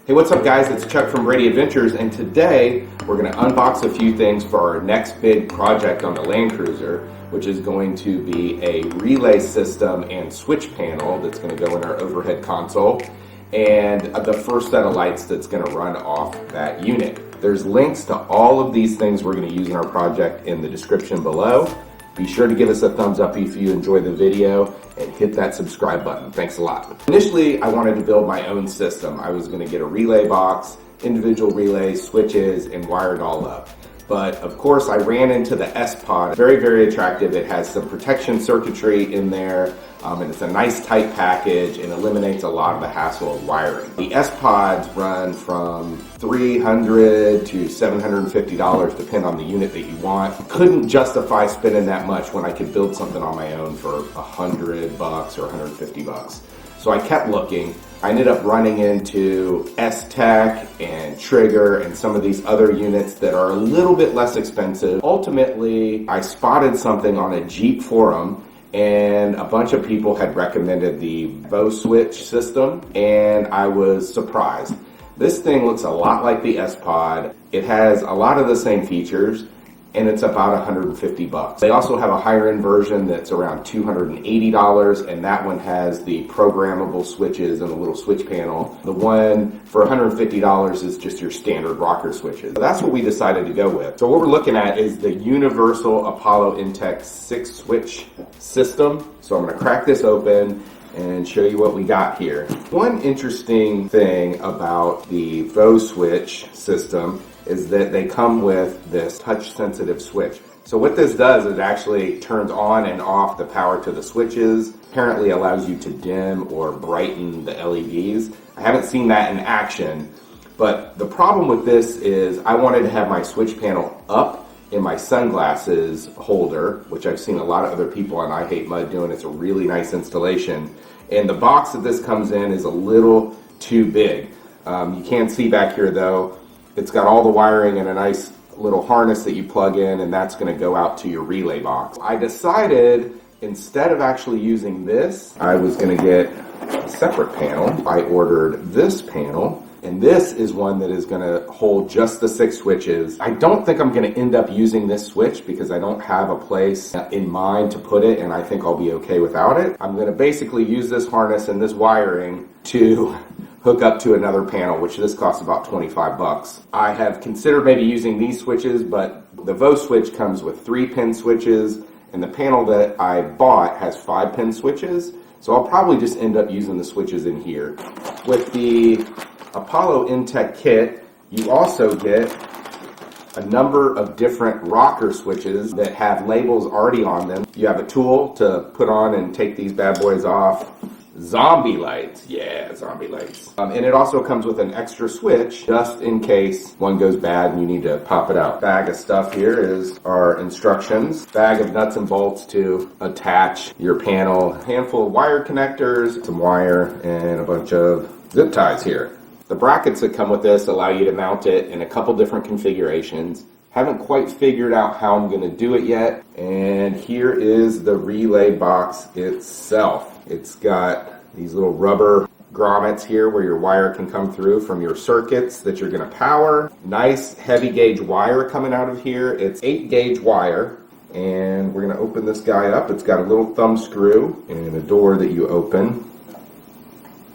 Hey, what's up guys? It's Chuck from Brady Adventures, and today we're going to unbox a few things for our next big project on the Land Cruiser, which is going to be a relay system and switch panel that's going to go in our overhead console, and the first set of lights that's going to run off that unit. There's links to all of these things we're going to use in our project in the description below. Be sure to give us a thumbs up if you enjoyed the video and hit that subscribe button. Thanks a lot. Initially, I wanted to build my own system. I was going to get a relay box, individual relays, switches, and wire it all up. But of course, I ran into the S-Pod. Very, very attractive. It has some protection circuitry in there, and it's a nice tight package and eliminates a lot of the hassle of wiring. The S-Pods run from $300 to $750, depending on the unit that you want. Couldn't justify spending that much when I could build something on my own for $100 or $150. So I kept looking. I ended up running into S-Tech and Trigger and some of these other units that are a little bit less expensive. Ultimately, I spotted something on a Jeep forum, and a bunch of people had recommended the Voswitch system, and I was surprised. This thing looks a lot like the S-Pod. It has a lot of the same features, and it's about $150. They also have a higher end version that's around $280, and that one has the programmable switches and a little switch panel. The one for $150 is just your standard rocker switches. So that's what we decided to go with. So what we're looking at is the Universal Apollo Intech 6 switch system. So I'm going to crack this open and show you what we got here. One interesting thing about the Voswitch system is that they come with this touch-sensitive switch. So what this does is it actually turns on and off the power to the switches, apparently allows you to dim or brighten the LEDs. I haven't seen that in action, but the problem with this is I wanted to have my switch panel up in my sunglasses holder, which I've seen a lot of other people on I Hate Mud doing. It's a really nice installation. And the box that this comes in is a little too big. You can't see back here though. It's got all the wiring and a nice little harness that you plug in, and that's going to go out to your relay box. I decided instead of actually using this, I was going to get a separate panel. I ordered this panel, and this is one that is going to hold just the 6 switches. I don't think I'm going to end up using this switch because I don't have a place in mind to put it, and I think I'll be okay without it. I'm going to basically use this harness and this wiring to hook up to another panel, which this costs about $25. I have considered maybe using these switches, but the Voswitch comes with 3-pin switches, and the panel that I bought has 5-pin switches, so I'll probably just end up using the switches in here. With the Apollo Intech kit, you also get a number of different rocker switches that have labels already on them. You have a tool to put on and take these bad boys off. Zombie lights, yeah, zombie lights. And it also comes with an extra switch just in case one goes bad and you need to pop it out. Bag of stuff here is our instructions. Bag of nuts and bolts to attach your panel. A handful of wire connectors, some wire, and a bunch of zip ties here. The brackets that come with this allow you to mount it in a couple different configurations. Haven't quite figured out how I'm going to do it yet. And here is the relay box itself. It's got these little rubber grommets here where your wire can come through from your circuits that you're going to power. Nice heavy gauge wire coming out of here. It's 8 gauge wire. And we're going to open this guy up. It's got a little thumb screw and a door that you open.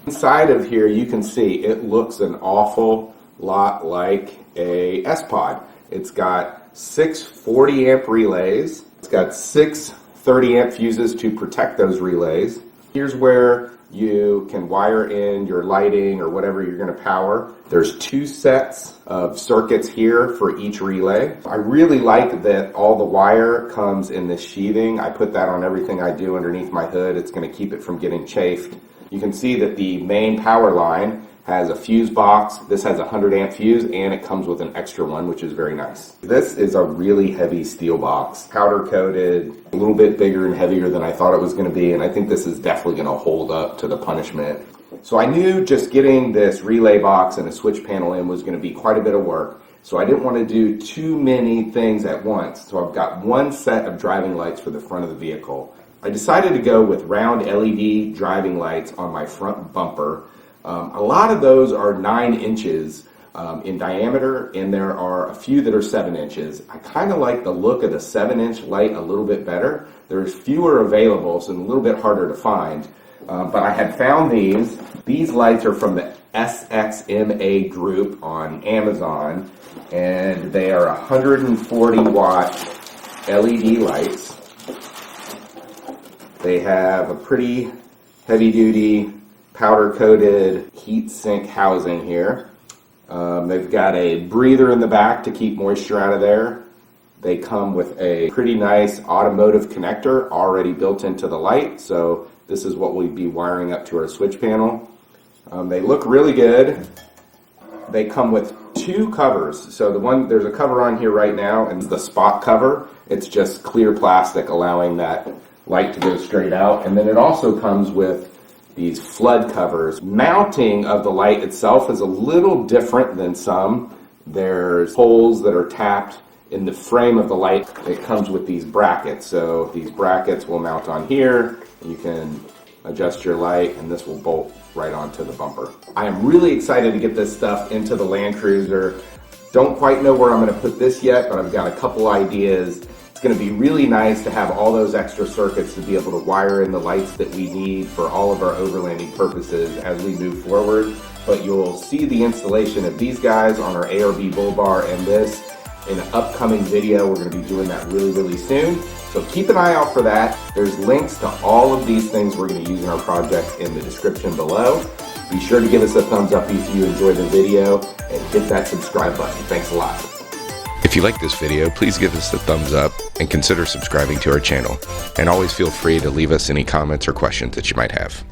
Inside of here you can see it looks an awful lot like a S-Pod. It's got 6 40 amp relays. It's got 6 30 amp fuses to protect those relays. Here's where you can wire in your lighting or whatever you're going to power. There's 2 sets of circuits here for each relay. I really like that all the wire comes in this sheathing. I put that on everything I do underneath my hood. It's going to keep it from getting chafed. You can see that the main power line has a fuse box. This has a 100 amp fuse, and it comes with an extra one, which is very nice. This is a really heavy steel box, powder coated, a little bit bigger and heavier than I thought it was going to be, and I think this is definitely going to hold up to the punishment. So I knew just getting this relay box and a switch panel in was going to be quite a bit of work, so I didn't want to do too many things at once. So I've got one set of driving lights for the front of the vehicle. I decided to go with round LED driving lights on my front bumper. A lot of those are 9 inches in diameter, and there are a few that are 7 inches. I kind of like the look of the 7-inch light a little bit better. There's fewer available, so a little bit harder to find. But I had found these. These lights are from the SXMA group on Amazon, and they are 140 watt LED lights. They have a pretty heavy duty powder coated heat sink housing here. They've got a breather in the back to keep moisture out of there. They come with a pretty nice automotive connector already built into the light, so this is what we'll be wiring up to our switch panel. They look really good. They come with 2 covers. So there's a cover on here right now, and the spot cover. It's just clear plastic allowing that light to go straight out. And then it also comes with these flood covers. Mounting of the light itself is a little different than some. There's holes that are tapped in the frame of the light. It comes with these brackets. So these brackets will mount on here. You can adjust your light, and this will bolt right onto the bumper. I am really excited to get this stuff into the Land Cruiser. Don't quite know where I'm going to put this yet, but I've got a couple ideas. It's going to be really nice to have all those extra circuits to be able to wire in the lights that we need for all of our overlanding purposes as we move forward. But you'll see the installation of these guys on our ARB bull bar and this in an upcoming video. We're going to be doing that really, really soon. So keep an eye out for that. There's links to all of these things we're going to use in our project in the description below. Be sure to give us a thumbs up if you enjoyed the video and hit that subscribe button. Thanks a lot. If you like this video, please give us a thumbs up and consider subscribing to our channel. And always feel free to leave us any comments or questions that you might have.